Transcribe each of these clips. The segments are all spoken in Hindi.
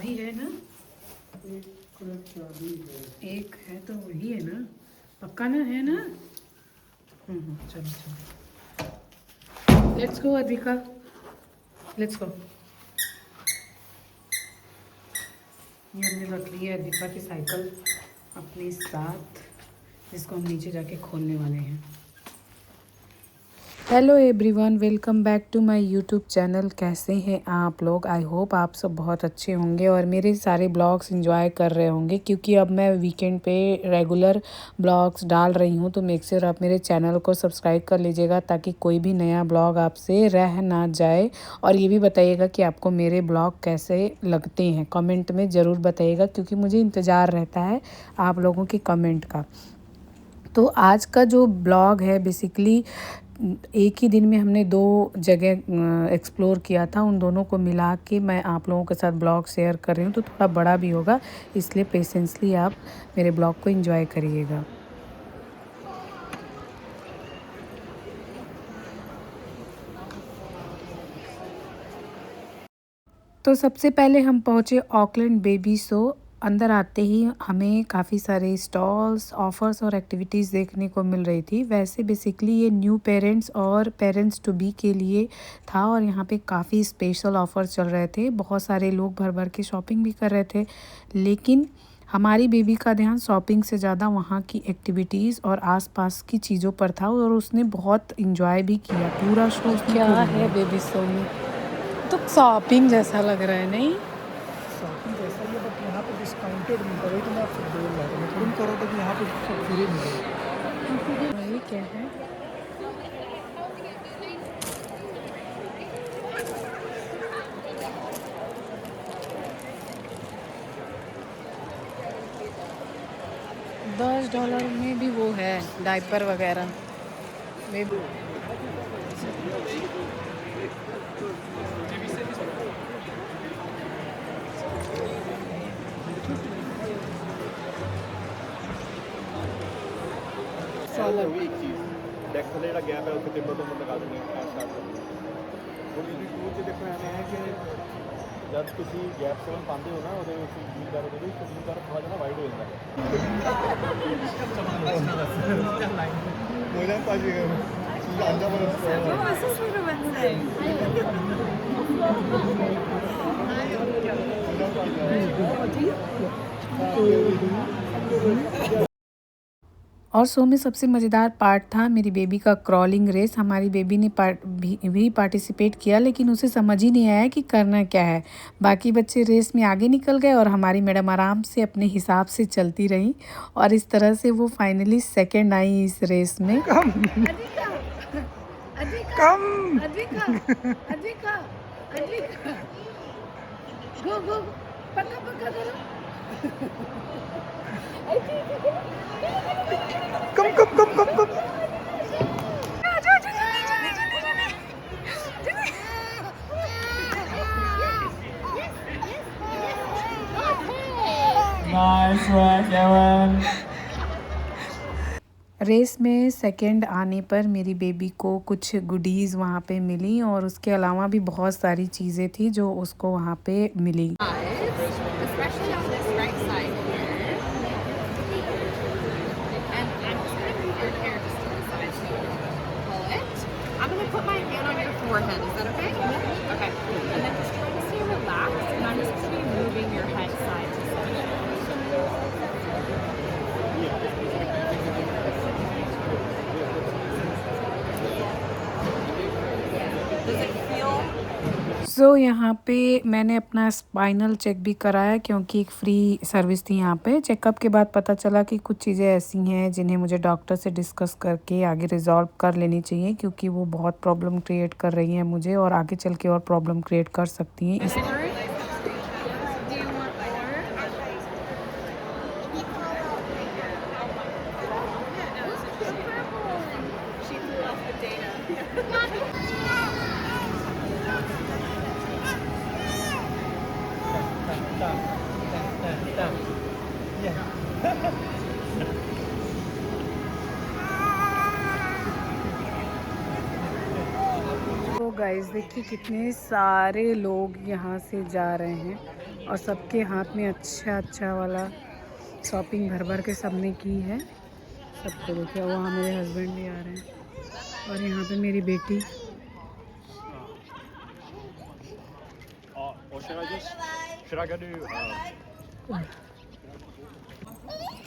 चाबी है ना? एक है तो वही है ना, पक्का ना है ना? चलो चलो, लेट्स गो अधिका, लेट्स गो। ये हमने रख ली है अधिका की साइकिल अपने साथ, जिसको हम नीचे जाके खोलने वाले हैं। Hello everyone, welcome back to my YouTube channel. कैसे हैं आप लोग? आई होप आप सब बहुत अच्छे होंगे और मेरे सारे ब्लॉग्स एंजॉय कर रहे होंगे, क्योंकि अब मैं वीकेंड पे रेगुलर ब्लॉग्स डाल रही हूं। तो मेक श्योर आप मेरे चैनल को सब्सक्राइब कर लीजिएगा ताकि कोई भी नया ब्लॉग आपसे रह ना जाए। और ये भी बताइएगा कि आपको मेरे ब्लॉग कैसे लगते हैं, कमेंट में ज़रूर बताइएगा, क्योंकि मुझे इंतज़ार रहता है आप लोगों के कमेंट का। तो आज का जो ब्लॉग है बेसिकली एक ही दिन में हमने 2 जगह एक्सप्लोर किया था, उन दोनों को मिला के मैं आप लोगों के साथ ब्लॉग शेयर कर रही हूँ। तो थोड़ा बड़ा भी होगा, इसलिए पेशेंसली आप मेरे ब्लॉग को एंजॉय करिएगा। तो सबसे पहले हम पहुँचे ऑकलैंड बेबी शो। अंदर आते ही हमें काफ़ी सारे स्टॉल्स, ऑफ़र्स और एक्टिविटीज़ देखने को मिल रही थी। वैसे बेसिकली ये न्यू पेरेंट्स और पेरेंट्स टू बी के लिए था और यहाँ पे काफ़ी स्पेशल ऑफ़र्स चल रहे थे। बहुत सारे लोग भर भर के शॉपिंग भी कर रहे थे, लेकिन हमारी बेबी का ध्यान शॉपिंग से ज़्यादा वहाँ की एक्टिविटीज़ और आसपास की चीज़ों पर था और उसने बहुत इंजॉय भी किया पूरा शो। क्या है बेबी शो में? तो शॉपिंग जैसा लग रहा है, नहीं? शॉपिंग जैसा ही है, बट यहाँ पे डिस्काउंटेड मिलता है। वही तो मैं आपसे बोल रहा था, मैं तुम करो तो कि यहाँ पे सब फ्री मिलेगा। वही क्या है? $10 में भी वो है डायपर वगैरह में भी। ਡੈਕ ਥੱਲੇ ਜਿਹੜਾ ਗੈਪ ਹੈ ਉੱਥੇ ਟਿੰਬਰ ਤੋਂ ਲਗਾ ਦਿੰਦੇ ਆ ਸਟਾਰਟ ਕਰਦੇ ਹੁਣ ਇਹਦੀ ਟੂਲ 'ਚ ਦੇਖੋ ਐਵੇਂ ਹੈ ਕਿ ਜਦ ਤੁਸੀਂ ਗੈਪ 7 ਪਾਉਂਦੇ ਹੋ ਨਾ, ਉਹਦੇ ਵਿੱਚ ਯੂਜ਼ ਕਰ ਉਹਦੇ ਵਿੱਚ ਯੂਜ਼ ਕਰ ਥੋੜਾ ਜਿਹਾ ਵਾਈਡ ਹੋ ਜਾਂਦਾ ਹੈ। 모양 빠지고 진짜 안 잡아놨어. 너무 스스로 만나요. और शो में सबसे मज़ेदार पार्ट था मेरी बेबी का क्रॉलिंग रेस। हमारी बेबी ने भी पार्टिसिपेट किया, लेकिन उसे समझ ही नहीं आया कि करना क्या है। बाकी बच्चे रेस में आगे निकल गए और हमारी मैडम आराम से अपने हिसाब से चलती रही और इस तरह से वो फाइनली सेकंड आई इस रेस में। गो गो पक्का पक्का करो। कम नाइस वर्क एवन। रेस में सेकंड आने पर मेरी बेबी को कुछ गुडीज़ वहाँ पे मिली और उसके अलावा भी बहुत सारी चीज़ें थी जो उसको वहाँ पे मिली। Especially on this right side here. And I'm just going to move your hair just to the side so you can pull it. I'm going to put my hand on your forehead. Is that okay? Yeah. Okay. And then just try to stay relaxed. And I'm just going to be moving your head side to side. Does it feel? सो यहाँ पे मैंने अपना स्पाइनल चेक भी कराया, क्योंकि एक फ्री सर्विस थी यहाँ पे। चेकअप के बाद पता चला कि कुछ चीज़ें ऐसी हैं जिन्हें मुझे डॉक्टर से डिस्कस करके आगे रिजॉल्व कर लेनी चाहिए, क्योंकि वो बहुत प्रॉब्लम क्रिएट कर रही हैं मुझे और आगे चल के और प्रॉब्लम क्रिएट कर सकती हैं। तो गाइस देखिए कितने सारे लोग यहाँ से जा रहे हैं और सबके हाथ में अच्छा अच्छा वाला शॉपिंग भर भर के सबने की है। सबको देखिए, वहाँ मेरे हस्बैंड भी आ रहे हैं और यहाँ पे मेरी बेटी। Or should I go to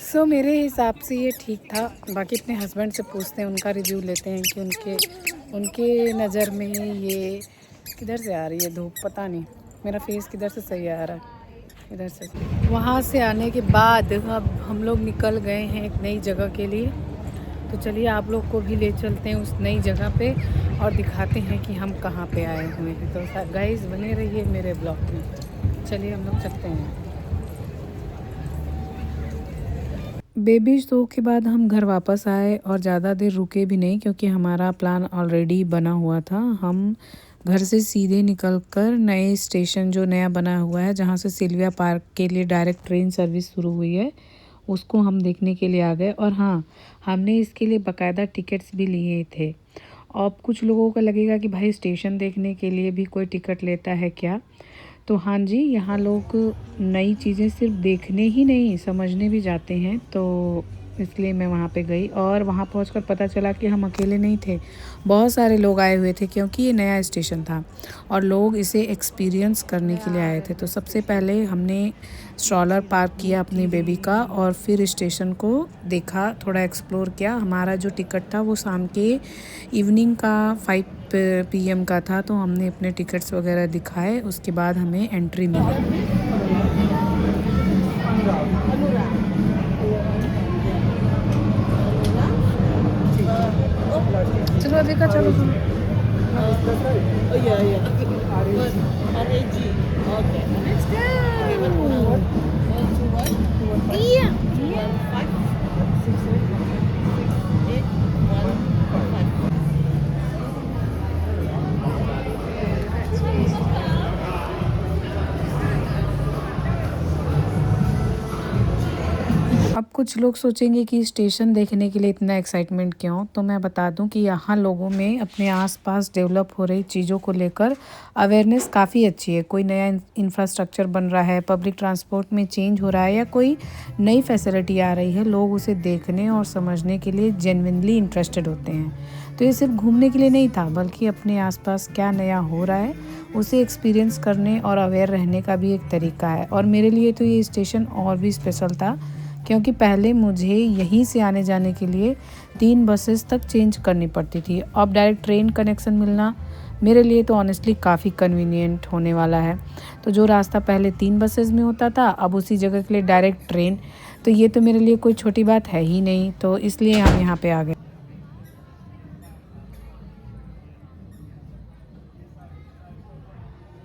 सो मेरे हिसाब से ये ठीक था। बाकी अपने हस्बैंड से पूछते हैं, उनका रिव्यू लेते हैं कि उनके नज़र में ये किधर से आ रही है धूप, पता नहीं मेरा फेस किधर से सही आ रहा है, इधर से। वहाँ से आने के बाद अब हम लोग निकल गए हैं एक नई जगह के लिए। तो चलिए आप लोग को भी ले चलते हैं उस नई जगह पे और दिखाते हैं कि हम कहाँ पे आए हुए हैं। तो गाइस बने रहिए मेरे ब्लॉग में। चलिए हम लोग चलते हैं। बेबी शो के बाद हम घर वापस आए और ज़्यादा देर रुके भी नहीं, क्योंकि हमारा प्लान ऑलरेडी बना हुआ था। हम घर से सीधे निकलकर नए स्टेशन जो नया बना हुआ है, जहाँ से सिल्विया पार्क के लिए डायरेक्ट ट्रेन सर्विस शुरू हुई है, उसको हम देखने के लिए आ गए। और हाँ, हमने इसके लिए बाकायदा टिकट्स भी लिए थे। अब कुछ लोगों को लगेगा कि भाई स्टेशन देखने के लिए भी कोई टिकट लेता है क्या? तो हाँ जी, यहाँ लोग नई चीज़ें सिर्फ देखने ही नहीं समझने भी जाते हैं। तो इसलिए मैं वहाँ पे गई और वहाँ पहुँचकर पता चला कि हम अकेले नहीं थे, बहुत सारे लोग आए हुए थे, क्योंकि ये नया स्टेशन था और लोग इसे एक्सपीरियंस करने के लिए आए थे। तो सबसे पहले हमने स्ट्रॉलर पार्क किया अपनी बेबी का और फिर स्टेशन को देखा, थोड़ा एक्सप्लोर किया। हमारा जो टिकट था वो शाम के इवनिंग का 5 PM का था, तो हमने अपने टिकट्स वगैरह दिखाए, उसके बाद हमें एंट्री मिली। चलो अभी का चलो। Oh yeah, yeah. RAG. Okay. Let's go. Okay, but 1 2 1 Yeah. 5 6 8 1 5. अब कुछ लोग सोचेंगे कि स्टेशन देखने के लिए इतना एक्साइटमेंट क्यों, तो मैं बता दूं कि यहाँ लोगों में अपने आसपास डेवलप हो रही चीज़ों को लेकर अवेयरनेस काफ़ी अच्छी है। कोई नया इंफ्रास्ट्रक्चर बन रहा है, पब्लिक ट्रांसपोर्ट में चेंज हो रहा है या कोई नई फैसिलिटी आ रही है, लोग उसे देखने और समझने के लिए जेन्युइनली इंटरेस्टेड होते हैं। तो ये सिर्फ घूमने के लिए नहीं था, बल्कि अपने आसपास क्या नया हो रहा है उसे एक्सपीरियंस करने और अवेयर रहने का भी एक तरीका है। और मेरे लिए तो ये स्टेशन और भी स्पेशल था, क्योंकि पहले मुझे यहीं से आने जाने के लिए 3 बसेस तक चेंज करनी पड़ती थी। अब डायरेक्ट ट्रेन कनेक्शन मिलना मेरे लिए तो ऑनेस्टली काफ़ी कन्वीनियंट होने वाला है। तो जो रास्ता पहले 3 बसेस में होता था, अब उसी जगह के लिए डायरेक्ट ट्रेन। तो ये तो मेरे लिए कोई छोटी बात है ही नहीं, तो इसलिए हम यहाँ पे आ गए।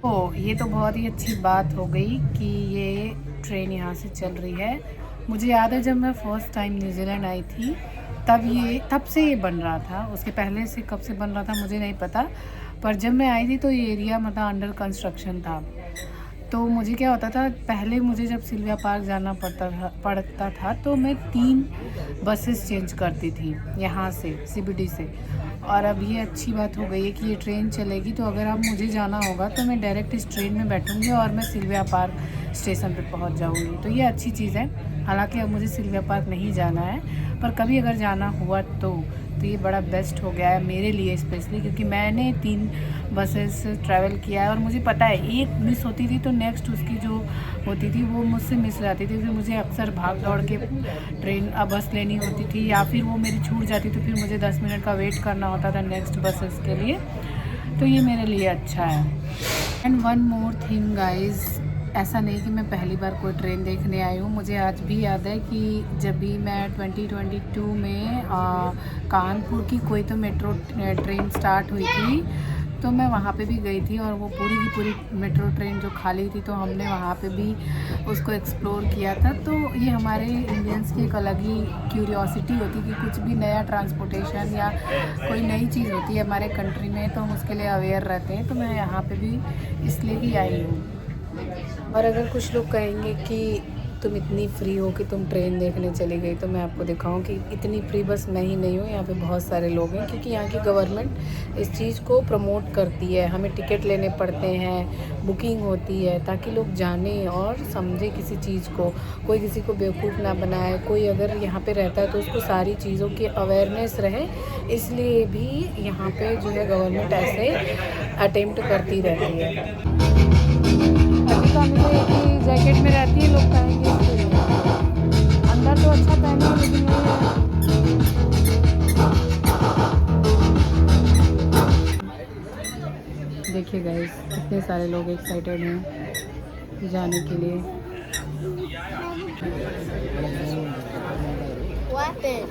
तो ये तो बहुत ही अच्छी बात हो गई कि ये ट्रेन यहाँ से चल रही है। मुझे याद है जब मैं फ़र्स्ट टाइम न्यूजीलैंड आई थी, तब से ये बन रहा था। उसके पहले से कब से बन रहा था मुझे नहीं पता, पर जब मैं आई थी तो ये एरिया मतलब अंडर कंस्ट्रक्शन था। तो मुझे क्या होता था, पहले मुझे जब सिल्विया पार्क जाना पड़ता था तो मैं 3 बसेस चेंज करती थी यहाँ से CBD से। और अब ये अच्छी बात हो गई है कि ये ट्रेन चलेगी, तो अगर अब मुझे जाना होगा तो मैं डायरेक्ट इस ट्रेन में बैठूंगी और मैं सिल्विया पार्क स्टेशन पे पहुंच जाऊंगी। तो ये अच्छी चीज़ है। हालांकि अब मुझे सिल्विया पार्क नहीं जाना है, पर कभी अगर जाना हुआ तो ये बड़ा बेस्ट हो गया है मेरे लिए स्पेशली, क्योंकि मैंने 3 बसेस ट्रैवल किया है और मुझे पता है एक मिस होती थी तो नेक्स्ट उसकी जो होती थी वो मुझसे मिस जाती थी। फिर मुझे अक्सर भाग दौड़ के बस लेनी होती थी, या फिर वो मेरी छूट जाती तो फिर मुझे 10 मिनट का वेट करना होता था नेक्स्ट बसेस के लिए। तो ये मेरे लिए अच्छा है। And one more thing guys, ऐसा नहीं कि मैं पहली बार कोई ट्रेन देखने आई हूँ। मुझे आज भी याद है कि जब भी मैं 2022 में कानपुर की कोई तो मेट्रो ट्रेन स्टार्ट हुई थी, तो मैं वहाँ पे भी गई थी और वो पूरी की पूरी मेट्रो ट्रेन जो खाली थी, तो हमने वहाँ पे भी उसको एक्सप्लोर किया था। तो ये हमारे इंडियंस की एक अलग ही क्यूरियोसिटी होती है कि कुछ भी नया ट्रांसपोर्टेशन या कोई नई चीज़ होती है हमारे कंट्री में तो हम उसके लिए अवेयर रहते हैं। तो मैं यहाँ पे भी इसलिए ही आई हूँ। और अगर कुछ लोग कहेंगे कि तुम इतनी फ्री हो कि तुम ट्रेन देखने चली गई, तो मैं आपको दिखाऊं कि इतनी फ्री बस मैं ही नहीं हूँ, यहाँ पे बहुत सारे लोग हैं, क्योंकि यहाँ की गवर्नमेंट इस चीज़ को प्रमोट करती है। हमें टिकट लेने पड़ते हैं, बुकिंग होती है, ताकि लोग जाने और समझे किसी चीज़ को, कोई किसी को बेवकूफ़ ना बनाए। कोई अगर यहाँ पे रहता है तो उसको सारी चीज़ों की अवेयरनेस रहे, इसलिए भी यहाँ पे जो है गवर्नमेंट ऐसे अटेम्प्ट करती रहती है। अभी तो हम एक ही जैकेट में रहती है, लोग कहेंगे इसके लिए। अंदर तो अच्छा पहने हैं, लेकिन ये देखिए गाइस, कितने सारे लोग एक्साइटेड हैं जाने के लिए। What happened?